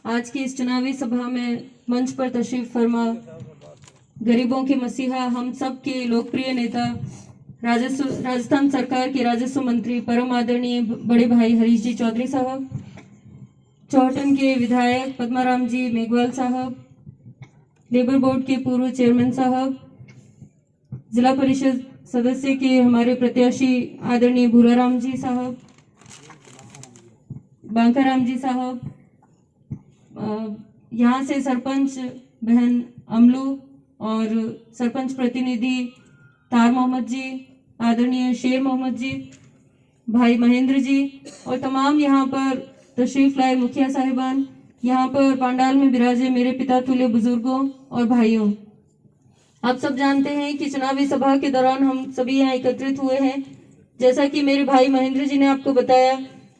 आज की इस चुनावी सभा में मंच पर तशरीफ फरमा गरीबों के मसीहा, हम सब के लोकप्रिय नेता, राजस्थान सरकार के राजस्व मंत्री परम आदरणीय बड़े भाई हरीश जी चौधरी साहब, चौहटन के विधायक पद्माराम जी मेघवाल साहब, लेबर बोर्ड के पूर्व चेयरमैन साहब, जिला परिषद सदस्य के हमारे प्रत्याशी आदरणीय भूराराम जी साहब, बांकाराम जी साहब, यहाँ से सरपंच बहन अमलू और सरपंच प्रतिनिधि तार मोहम्मद जी, आदरणीय शेर मोहम्मद जी, भाई महेंद्र जी और तमाम यहाँ पर तशरीफ लाए मुखिया साहिबान, यहाँ पर पंडाल में विराजे मेरे पिता तुल्य बुजुर्गों और भाइयों। आप सब जानते हैं कि चुनावी सभा के दौरान हम सभी यहाँ एकत्रित हुए हैं। जैसा कि मेरे भाई महेंद्र जी ने आपको बताया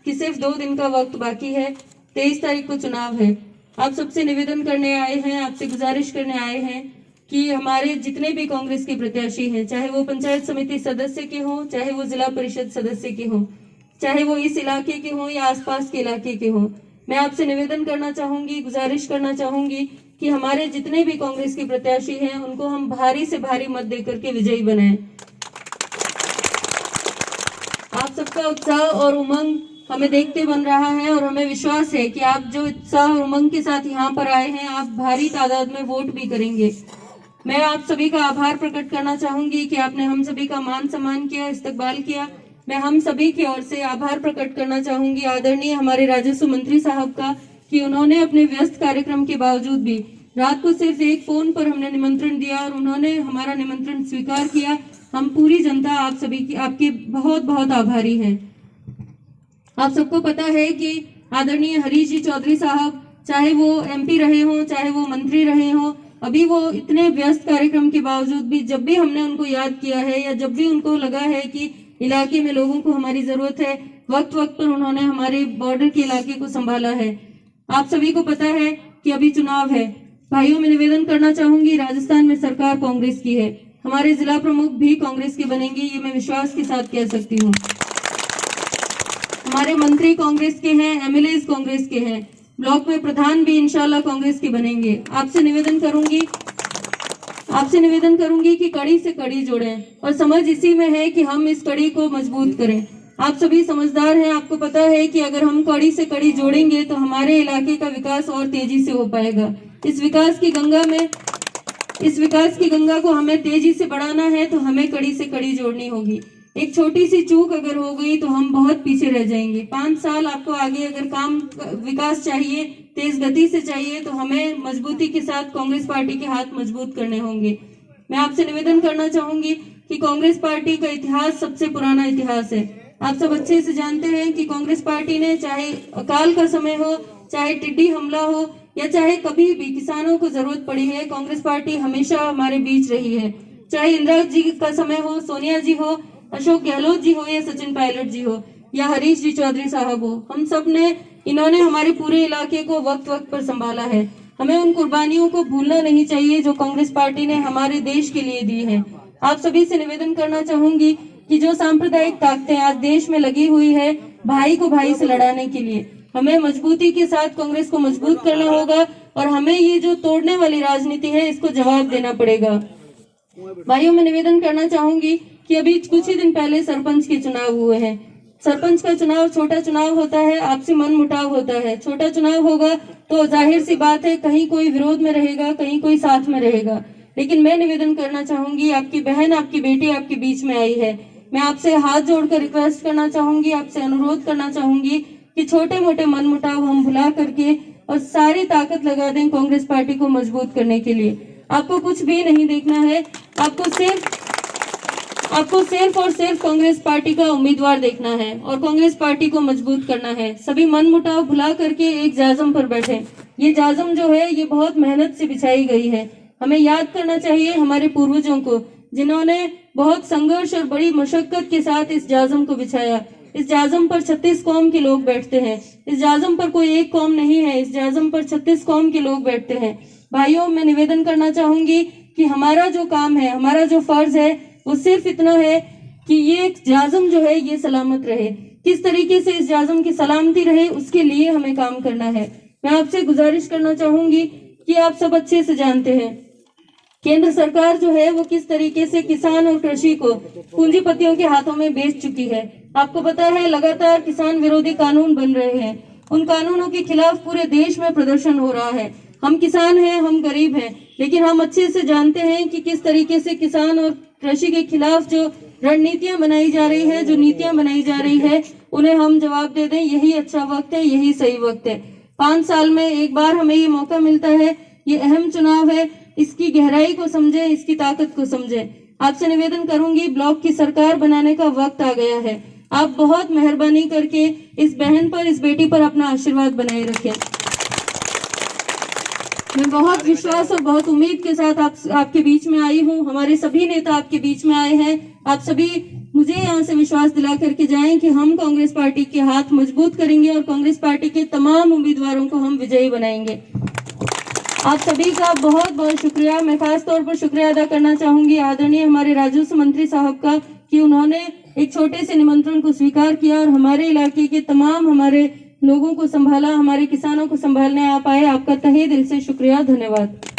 कि सिर्फ 2 दिन का वक्त बाकी है, 23 तारीख को चुनाव है। आप सबसे निवेदन करने आए हैं, आपसे गुजारिश करने आए हैं कि हमारे जितने भी कांग्रेस के प्रत्याशी हैं, चाहे वो पंचायत समिति सदस्य के हों, चाहे वो जिला परिषद सदस्य के हों, चाहे वो इस इलाके के हों या आसपास के इलाके के हों, मैं आपसे निवेदन करना चाहूंगी, गुजारिश करना चाहूंगी कि हमारे जितने भी कांग्रेस के प्रत्याशी हैं उनको हम भारी से भारी मत देकर के विजयी बनाएं। आप सबका उत्साह और उमंग हमें देखते बन रहा है और हमें विश्वास है कि आप जो उत्साह और उमंग के साथ यहाँ पर आए हैं, आप भारी तादाद में वोट भी करेंगे। मैं आप सभी का आभार प्रकट करना चाहूंगी कि आपने हम सभी का मान सम्मान किया, इस्तकबाल किया। मैं हम सभी की ओर से आभार प्रकट करना चाहूंगी आदरणीय हमारे राजस्व मंत्री साहब का कि उन्होंने अपने व्यस्त कार्यक्रम के बावजूद भी रात को सिर्फ एक फोन पर हमने निमंत्रण दिया और उन्होंने हमारा निमंत्रण स्वीकार किया। हम पूरी जनता आप सभी की आपके बहुत बहुत आभारी हैं। आप सबको पता है कि आदरणीय हरीश जी चौधरी साहब, चाहे वो एमपी रहे हों, चाहे वो मंत्री रहे हों, अभी वो इतने व्यस्त कार्यक्रम के बावजूद भी जब भी हमने उनको याद किया है या जब भी उनको लगा है कि इलाके में लोगों को हमारी जरूरत है, वक्त वक्त पर उन्होंने हमारे बॉर्डर के इलाके को संभाला है। आप सभी को पता है कि अभी चुनाव है। भाइयों, मैं निवेदन करना चाहूंगी, राजस्थान में सरकार कांग्रेस की है, हमारे जिला प्रमुख भी कांग्रेस के बनेंगे, ये मैं विश्वास के साथ कह सकती हूँ। हमारे मंत्री कांग्रेस के हैं, एमएलए कांग्रेस के हैं, ब्लॉक में प्रधान भी इंशाल्लाह कांग्रेस के बनेंगे। आपसे निवेदन करूंगी कि कड़ी से कड़ी जोड़ें और समझ इसी में है कि हम इस कड़ी को मजबूत करें। आप सभी समझदार हैं, आपको पता है कि अगर हम कड़ी से कड़ी जोड़ेंगे तो हमारे इलाके का विकास और तेजी से हो पाएगा। इस विकास की गंगा को हमें तेजी से बढ़ाना है तो हमें कड़ी से कड़ी जोड़नी होगी। एक छोटी सी चूक अगर हो गई तो हम बहुत पीछे रह जाएंगे। 5 साल आपको आगे अगर काम विकास चाहिए, तेज गति से चाहिए, तो हमें मजबूती के साथ कांग्रेस पार्टी के हाथ मजबूत करने होंगे। मैं आपसे निवेदन करना चाहूंगी कि कांग्रेस पार्टी का इतिहास सबसे पुराना इतिहास है। आप सब अच्छे से जानते हैं कि कांग्रेस पार्टी ने, चाहे अकाल का समय हो, चाहे टिड्डी हमला हो या चाहे कभी भी किसानों को जरूरत पड़ी है, कांग्रेस पार्टी हमेशा हमारे बीच रही है। चाहे इंदिरा जी का समय हो, सोनिया जी हो, अशोक गहलोत जी हो या सचिन पायलट जी हो या हरीश जी चौधरी साहब हो, हम सब ने, इन्होंने हमारे पूरे इलाके को वक्त वक्त पर संभाला है। हमें उन कुर्बानियों को भूलना नहीं चाहिए जो कांग्रेस पार्टी ने हमारे देश के लिए दी है। आप सभी से निवेदन करना चाहूंगी कि जो सांप्रदायिक ताकतें आज देश में लगी हुई है भाई को भाई से लड़ाने के लिए, हमें मजबूती के साथ कांग्रेस को मजबूत करना होगा और हमें ये जो तोड़ने वाली राजनीति है इसको जवाब देना पड़ेगा। भाइयों, मैं निवेदन करना चाहूंगी कि अभी कुछ ही दिन पहले सरपंच के चुनाव हुए हैं। सरपंच का चुनाव छोटा चुनाव होता है, आपसी मन मुटाव होता है। छोटा चुनाव होगा तो जाहिर सी बात है कहीं कोई विरोध में रहेगा, कहीं कोई साथ में रहेगा। लेकिन मैं निवेदन करना चाहूंगी, आपकी बहन, आपकी बेटी आपके बीच में आई है, मैं आपसे हाथ जोड़कर रिक्वेस्ट करना चाहूंगी, आपसे अनुरोध करना चाहूंगी कि छोटे मोटे मन मुटाव हम भुला करके और सारी ताकत लगा दें कांग्रेस पार्टी को मजबूत करने के लिए। आपको कुछ भी नहीं देखना है, आपको सिर्फ और सिर्फ कांग्रेस पार्टी का उम्मीदवार देखना है और कांग्रेस पार्टी को मजबूत करना है। सभी मन मुटाव भुला करके एक जाजम पर बैठे। ये जाजम जो है ये बहुत मेहनत से बिछाई गई है। हमें याद करना चाहिए हमारे पूर्वजों को, जिन्होंने बहुत संघर्ष और बड़ी मशक्कत के साथ इस जाजम को बिछाया। इस जाजम पर 36 कौम के लोग बैठते हैं। इस जाजम पर कोई एक कौम नहीं है, इस जाजम पर 36 कौम के लोग बैठते हैं। भाइयों, मैं निवेदन करना चाहूंगी कि हमारा जो काम है, हमारा जो फर्ज है, वो सिर्फ इतना है कि ये जाजम जो है ये सलामत रहे। किस तरीके से इस जाजम की सलामती रहे उसके लिए हमें काम करना है। मैं आपसे गुजारिश करना चाहूंगी कि आप सब अच्छे से जानते हैं केंद्र सरकार जो है वो किस तरीके से किसान और कृषि को पूंजीपतियों के हाथों में बेच चुकी है। आपको पता है लगातार किसान विरोधी कानून बन रहे हैं। उन कानूनों के खिलाफ पूरे देश में प्रदर्शन हो रहा है। हम किसान हैं, हम गरीब हैं, लेकिन हम अच्छे से जानते हैं कि किस तरीके से किसान और कृषि के खिलाफ जो रणनीतियां बनाई जा रही है, जो नीतियां बनाई जा रही है, उन्हें हम जवाब दे दें। यही अच्छा वक्त है, यही सही वक्त है। 5 साल में एक बार हमें ये मौका मिलता है। ये अहम चुनाव है, इसकी गहराई को समझे, इसकी ताकत को समझे। आपसे निवेदन करूंगी, ब्लॉक की सरकार बनाने का वक्त आ गया है। आप बहुत मेहरबानी करके इस बहन पर, इस बेटी पर अपना आशीर्वाद बनाए रखें। मैं बहुत विश्वास और बहुत उम्मीद के साथ आपके बीच में आई हूँ। हमारे सभी नेता आपके बीच में आए हैं। आप सभी मुझे यहाँ से विश्वास दिला करके जाएं कि हम कांग्रेस पार्टी के हाथ मजबूत करेंगे और कांग्रेस पार्टी के तमाम उम्मीदवारों को हम विजयी बनाएंगे। आप सभी का बहुत बहुत शुक्रिया। मैं खास तौर पर शुक्रिया अदा करना चाहूंगी आदरणीय हमारे राजस्व मंत्री साहब का कि उन्होंने एक छोटे से निमंत्रण को स्वीकार किया और हमारे इलाके के तमाम हमारे लोगों को संभाला, हमारे किसानों को संभालने आप आए। आपका तहे दिल से शुक्रिया, धन्यवाद।